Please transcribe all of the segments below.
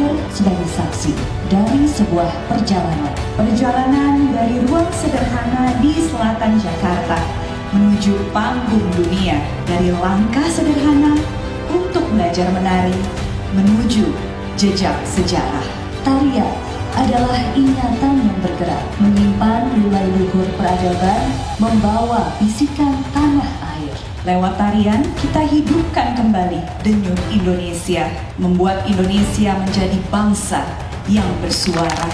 hadir sebagai saksi dari sebuah perjalanan. Perjalanan dari ruang sederhana di selatan Jakarta menuju panggung dunia, dari langkah sederhana untuk belajar menari menuju jejak sejarah. Tarian adalah ingatan yang bergerak, menyimpan nilai luhur peradaban, membawa bisikan tanah air. Lewat tarian, kita hidupkan kembali denyut Indonesia, membuat Indonesia menjadi bangsa yang bersuara.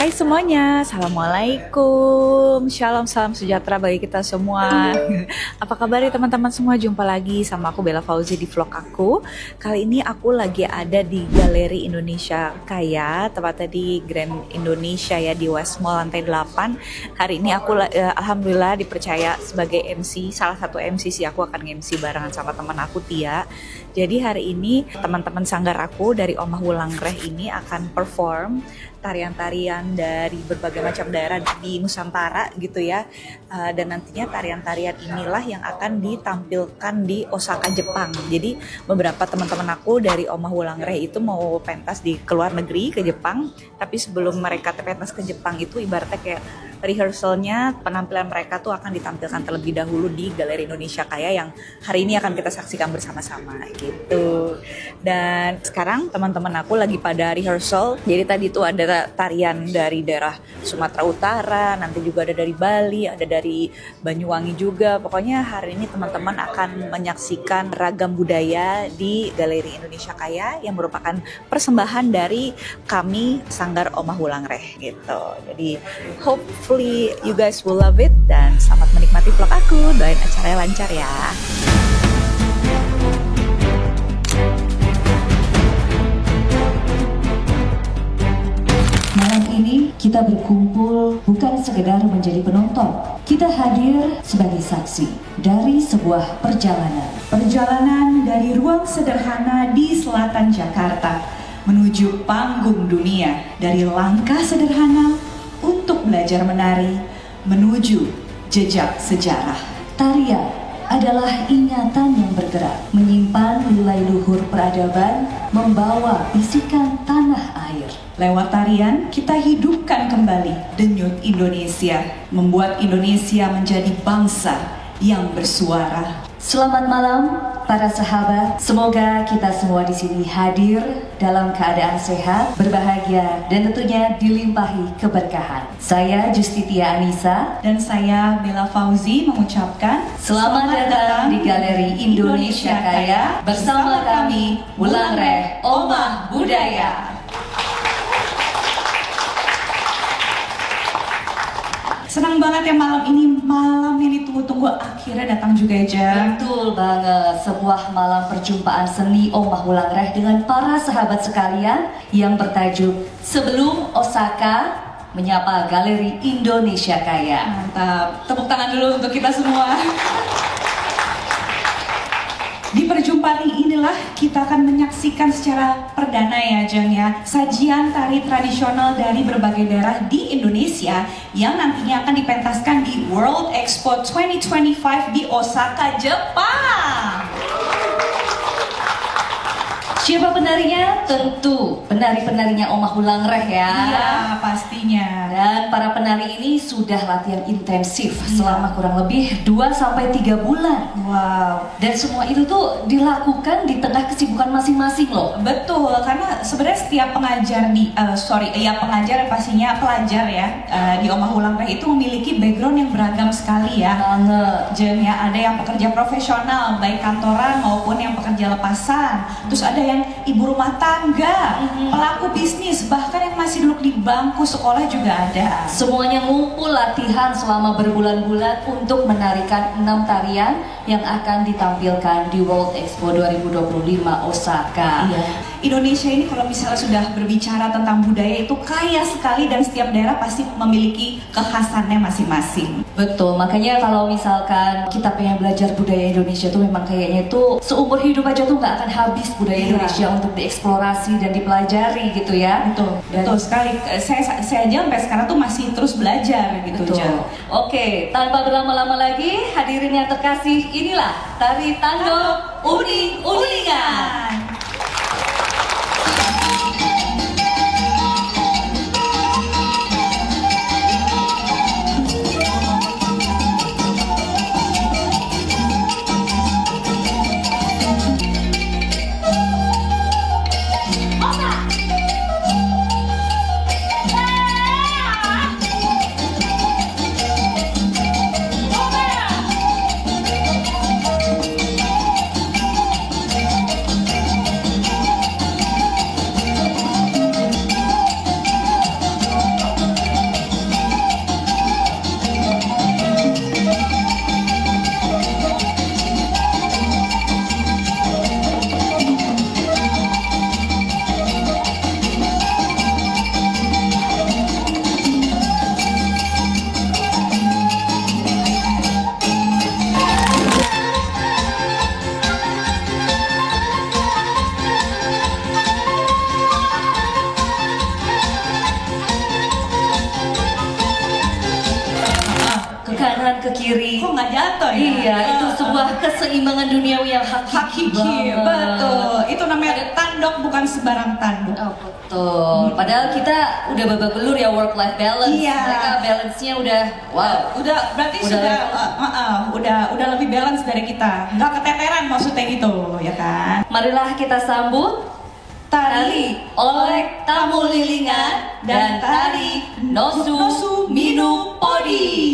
Hai semuanya, Assalamualaikum, Shalom, salam sejahtera bagi kita semua. Apa kabar teman-teman semua? Jumpa lagi sama aku Bella Fauzi di vlog aku. Kali ini aku lagi ada di Galeri Indonesia Kaya, tepatnya di Grand Indonesia ya, di West Mall lantai 8. Hari ini aku alhamdulillah dipercaya sebagai MC, salah satu MC sih, aku akan MC barengan sama teman aku Tia. Jadi hari ini teman-teman sanggar aku dari Omah Wulang Reh ini akan perform tarian-tarian dari berbagai macam daerah di Nusantara gitu ya, dan nantinya tarian-tarian inilah yang akan ditampilkan di Osaka, Jepang. Jadi beberapa teman-teman aku dari Omah Wulang Reh itu mau pentas di keluar negeri ke Jepang, tapi sebelum mereka pentas ke Jepang itu ibaratnya kayak rehearsalnya, penampilan mereka tuh akan ditampilkan terlebih dahulu di Galeri Indonesia Kaya yang hari ini akan kita saksikan bersama-sama gitu. Dan sekarang teman-teman aku lagi pada rehearsal. Jadi tadi tuh ada tarian dari daerah Sumatera Utara, nanti juga ada dari Bali, ada dari Banyuwangi juga. Pokoknya hari ini teman-teman akan menyaksikan ragam budaya di Galeri Indonesia Kaya yang merupakan persembahan dari kami Sanggar Omah Wulang Reh gitu. Jadi hopefully you guys will love it, dan selamat menikmati vlog aku. Doain acaranya lancar ya. Malam ini kita berkumpul bukan sekedar menjadi penonton. Kita hadir sebagai saksi dari sebuah perjalanan. Perjalanan dari ruang sederhana di selatan Jakarta menuju panggung dunia, dari langkah sederhana untuk belajar menari menuju jejak sejarah. Tarian adalah ingatan yang bergerak, menyimpan nilai luhur peradaban, membawa bisikan tanah air. Lewat tarian, kita hidupkan kembali denyut Indonesia, membuat Indonesia menjadi bangsa yang bersuara. Selamat malam para sahabat. Semoga kita semua di sini hadir dalam keadaan sehat, berbahagia, dan tentunya dilimpahi keberkahan. Saya Justitia Anissa dan saya Bella Fauzi mengucapkan selamat datang di Galeri Indonesia Kaya bersama kami Wulang Reh Omah Budaya. Senang banget ya malam ini, malam yang ditunggu-tunggu akhirnya datang juga ya. Betul banget, sebuah malam perjumpaan seni Omah Wulang Reh dengan para sahabat sekalian yang bertajuk Sebelum Osaka Menyapa Galeri Indonesia Kaya. Mantap, tepuk tangan dulu untuk kita semua. Di perjumpaan inilah kita akan menyaksikan secara perdana ya Jeng ya, sajian tari tradisional dari berbagai daerah di Indonesia yang nantinya akan dipentaskan di World Expo 2025 di Osaka, Jepang. Siapa penarinya? Tentu penari-penarinya Omah Wulang Reh ya. Iya, pastinya. Dan para penari ini sudah latihan intensif selama kurang lebih 2-3 bulan. Wow. Dan semua itu tuh dilakukan di tengah kesibukan masing-masing loh. Betul, karena sebenarnya setiap pengajar pengajar pastinya pelajar ya di Omah Wulang Reh itu memiliki background yang beragam sekali ya. Jen ya, ada yang pekerja profesional baik kantoran maupun yang pekerja lepasan. Terus ada yang ibu rumah tangga, pelaku bisnis, bahkan yang masih duduk di bangku sekolah juga ada. Semuanya ngumpul latihan selama berbulan-bulan untuk menarikan 6 tarian yang akan ditampilkan di World Expo 2025 Osaka. Iya. Indonesia ini kalau misalnya sudah berbicara tentang budaya itu kaya sekali dan setiap daerah pasti memiliki kekhasannya masing-masing. Betul, makanya kalau misalkan kita pengen belajar budaya Indonesia tuh memang kayaknya itu seumur hidup aja tuh nggak akan habis budaya Indonesia untuk dieksplorasi dan dipelajari gitu ya. Betul, betul sekali. Saya aja sampai sekarang tuh masih terus belajar gitu. Oke, tanpa berlama-lama lagi, hadirin yang terkasih, inilah tari tandok uning-uningan. Kanan ke kiri. Kok nggak jatuh ya? Iya, itu sebuah keseimbangan duniawi yang hakiki. Betul. Itu namanya tandok, bukan sebarang tandok. Oh, betul. Padahal kita udah babak belur ya work life balance. Iya. Mereka balance-nya udah wow. Udah berarti udah lebih balance dari kita. Nggak keteteran maksudnya gitu, ya kan? Marilah kita sambut tari oleh tamu lilingan dan tari Nosu Minu Podi.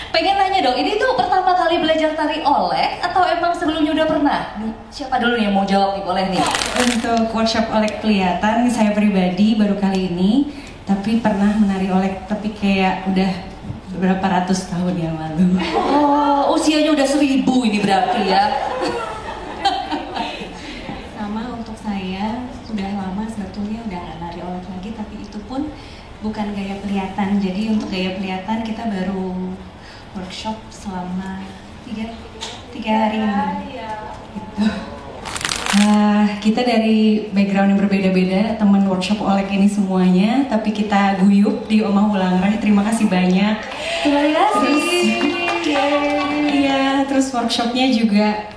Pengen nanya dong, ini tuh pertama kali belajar tari olek atau emang sebelumnya udah pernah? Nih, siapa dulu yang mau jawab nih, boleh nih? Untuk workshop olek kelihatan, saya pribadi baru kali ini, tapi pernah menari olek, tapi kayak udah berapa ratus tahun yang lalu. Oh, usianya udah 1000 ini berarti ya? Sama untuk saya, udah lama sebetulnya udah nggak nari olek lagi, tapi itu pun bukan gaya pelihatan. Jadi untuk gaya pelihatan kita baru workshop selama 3 hari ini. Gitu. Kita dari background yang berbeda-beda, teman workshop olek ini semuanya, tapi kita guyup di Omah Ulangrai. Terima kasih banyak. Terima kasih. Iya, terus workshopnya juga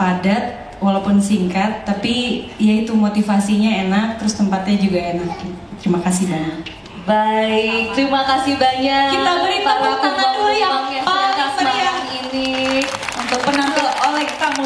padat, walaupun singkat, tapi ya itu motivasinya enak, terus tempatnya juga enak. Terima kasih banyak. Baik, terima kasih banyak. Kita beri tepuk tangan dulu yang paling meriah ini untuk penampil oleh tamu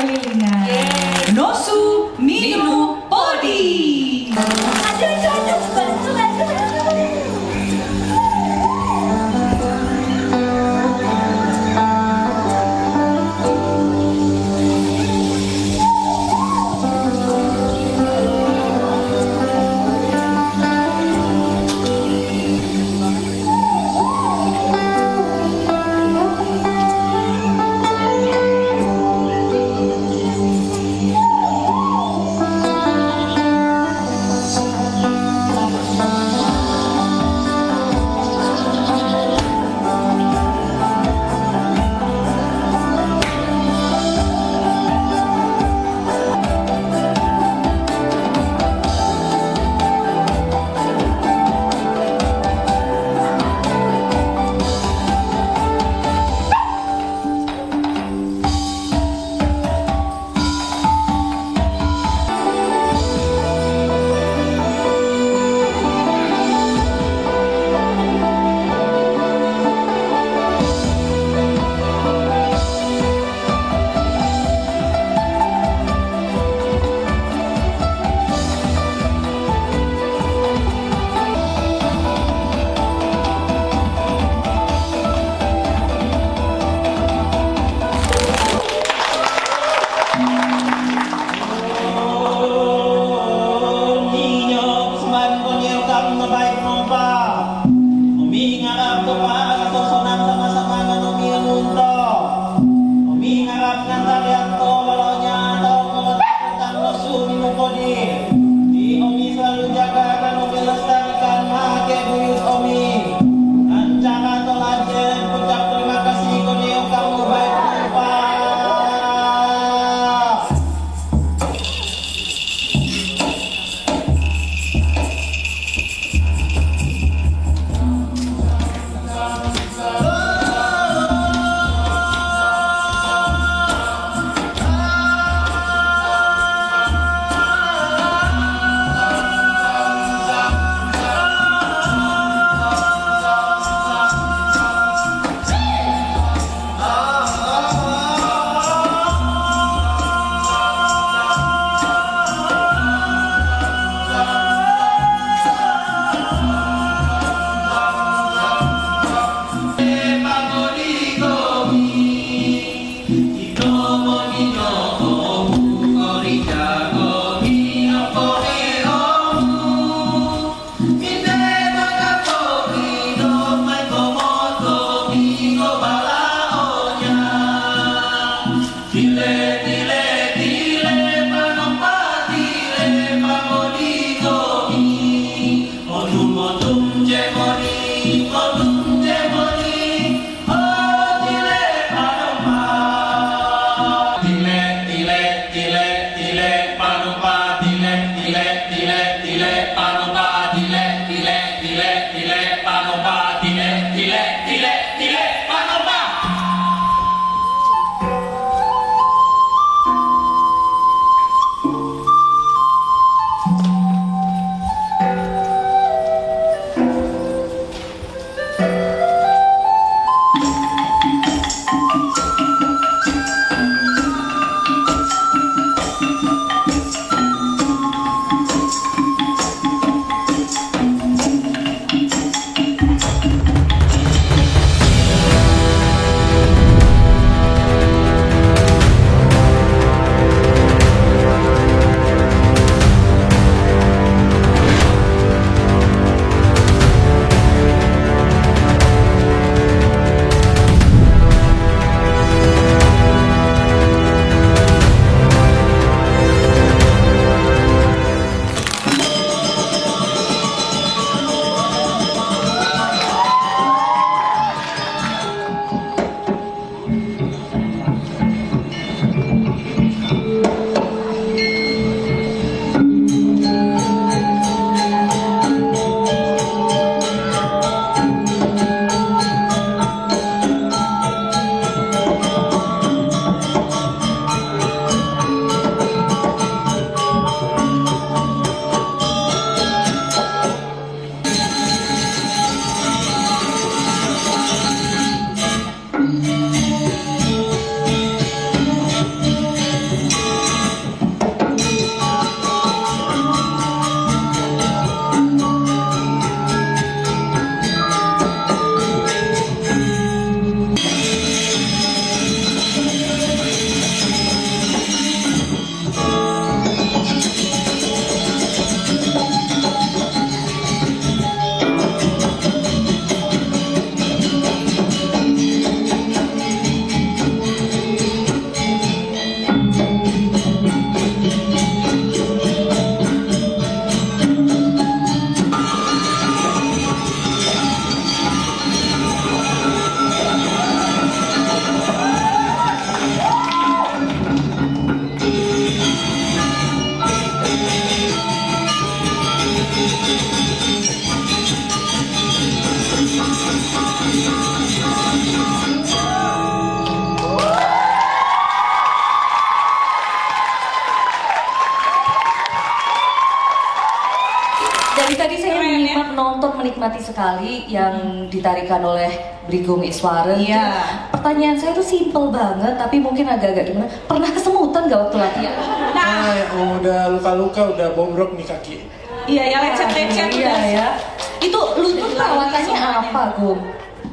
penonton menikmati sekali yang ditarikan oleh Brigong Iswara. Iya. Pertanyaan saya tuh simple banget, tapi mungkin agak-agak gimana? Pernah kesemutan gak waktu latihan? Nah, udah luka-luka, udah bobrok nih kaki. Iya ya, lecet-lecet. Iya ya. Itu lutut perawatannya apa, Gum?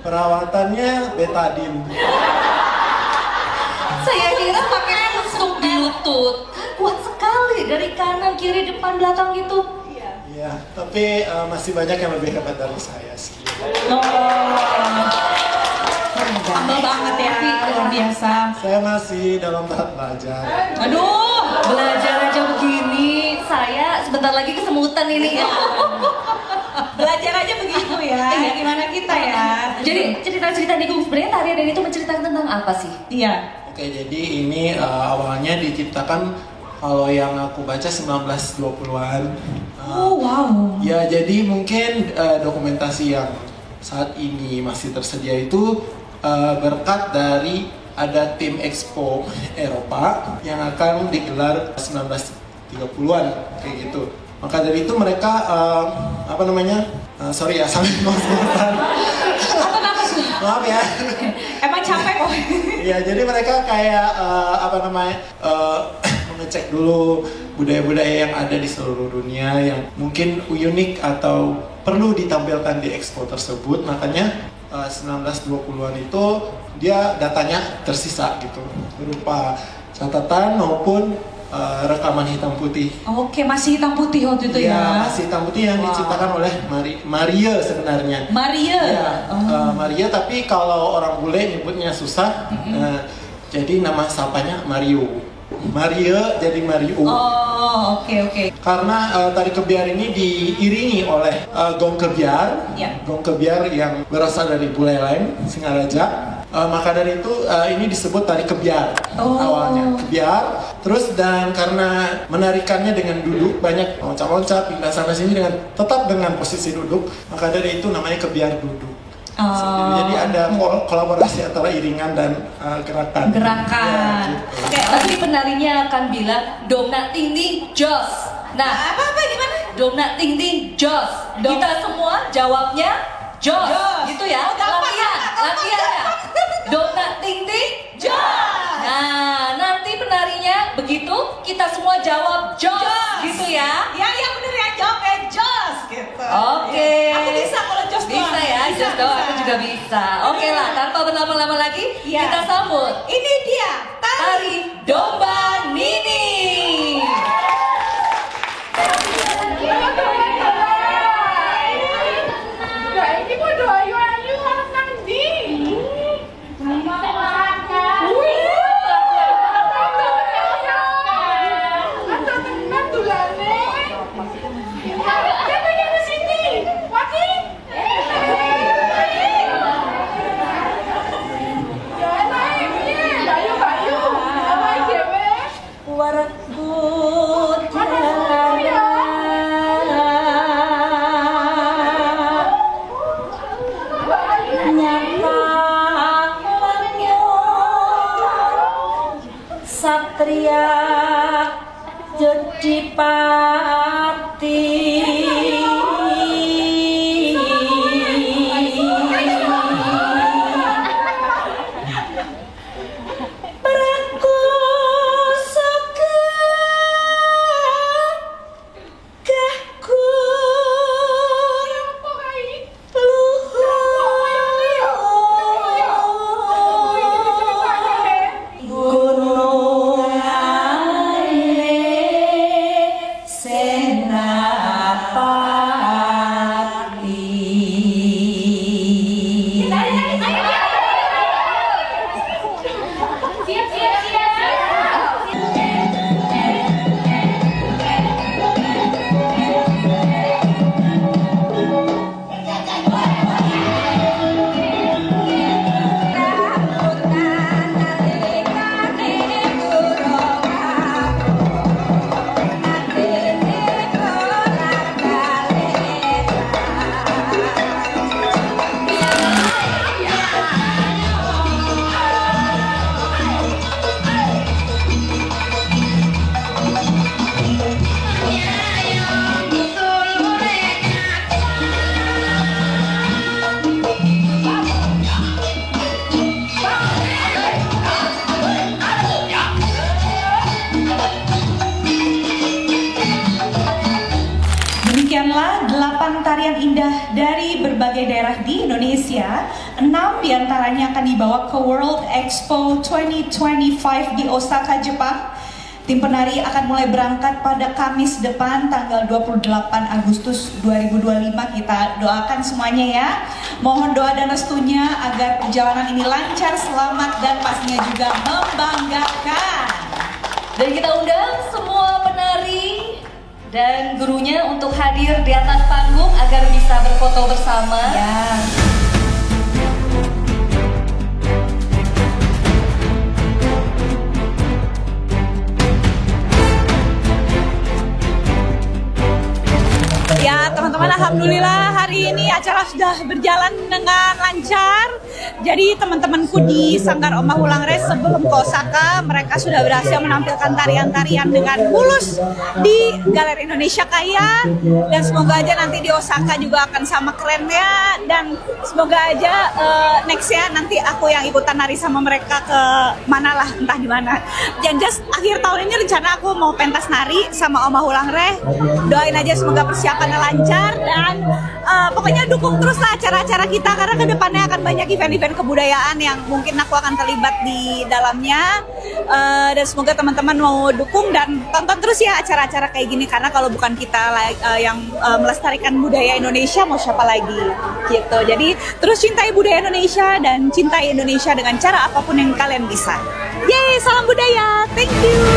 Perawatannya betadine. Saya kira pakai tusuk di lutut. Kuat sekali dari kanan, kiri, depan, belakang gitu. Iya, tapi masih banyak yang lebih hebat dari saya sih. Humble banget ya, luar biasa. Saya masih dalam tahap belajar. Aduh, Belajar aja begini, saya sebentar lagi kesemutan ini. belajar aja begitu ya. Gimana kita ya? Jadi cerita-cerita di Gum, sebenarnya tarian ini tuh menceritakan tentang apa sih? Iya. Oke, jadi ini awalnya diciptakan kalau yang aku baca 1920-an. Oh wow. Ya, jadi mungkin dokumentasi yang saat ini masih tersedia itu berkat dari ada tim Expo Eropa yang akan digelar 1930-an kayak gitu. Maka dari itu mereka sorry ya sambil ngos-ngosan. Maaf ya. Emang capek kok. Iya, jadi mereka kayak mengecek dulu budaya-budaya yang ada di seluruh dunia yang mungkin unik atau perlu ditampilkan di expo tersebut. Makanya 1920-an itu dia datanya tersisa gitu berupa catatan maupun rekaman hitam putih. Oke, masih hitam putih waktu itu ya? Iya, masih hitam putih yang diciptakan oleh Maria sebenarnya. Maria? Ya, Maria, tapi kalau orang bule nyebutnya susah, jadi nama sapanya Mario. Maria jadi Mario. Oh, oke. Karena tari kebiar ini diiringi oleh gong kebiar, Ya. gong kebiar yang berasal dari Buleleng, Singaraja. Maka dari itu ini disebut tari kebiar awalnya kebiar. Terus dan karena menarikannya dengan duduk banyak loncat-loncat pindah sana sini dengan tetap dengan posisi duduk, maka dari itu namanya kebiar duduk. Jadi ada kolaborasi antara iringan dan gerakan. Gerakan. Ya, gitu. Oke, nanti penarinya akan bilang dongna ting ting jos. Nah, Apa gimana? dongna ting ting jos. Kita semua jawabnya jos. Jos. Gitu ya. Oh, gampang, latihan ya. Dongna ting ting jos. Nah, nanti penarinya begitu kita semua jawab jos. Gitu ya. Ya bener ya, jawabnya jos gitu. Oke. Aku bisa kalau jos doang. Bisa ya, jos doang aku juga bisa. Oke lah, tanpa berlama-lama lagi, Iya. kita sambut Ini dia, Tari Domba Nini. Ini mau ayu-ayu orang nanti. Satria jadi pati. Gunung Sena tarian indah dari berbagai daerah di Indonesia. 6 diantaranya akan dibawa ke World Expo 2025 di Osaka, Jepang. Tim penari akan mulai berangkat pada Kamis depan tanggal 28 Agustus 2025. Kita doakan semuanya ya. Mohon doa dan restunya agar perjalanan ini lancar, selamat, dan pastinya juga membanggakan. Dan kita undang semua penari dan gurunya untuk hadir di atas panggung agar bisa berfoto bersama. Ya. Ya teman-teman, alhamdulillah hari ini acara sudah berjalan dengan lancar. Jadi teman-temanku di Sanggar Oma Hulangres sebelum ke Osaka, mereka sudah berhasil menampilkan tarian-tarian dengan mulus di Galeri Indonesia Kaya. Dan semoga aja nanti di Osaka juga akan sama kerennya. Dan semoga aja nextnya nanti aku yang ikutan nari sama mereka ke mana lah, entah di mana. Yang just akhir tahun ini rencana aku mau pentas nari sama Oma Hulangres. Doain aja semoga persiapannya lancar dan pokoknya dukung terus lah acara-acara kita, karena kedepannya akan banyak event-event kebudayaan yang mungkin aku akan terlibat di dalamnya. Dan semoga teman-teman mau dukung dan tonton terus ya acara-acara kayak gini, karena kalau bukan kita yang melestarikan budaya Indonesia, mau siapa lagi gitu. Jadi terus cintai budaya Indonesia dan cintai Indonesia dengan cara apapun yang kalian bisa. Yeay, salam budaya, thank you.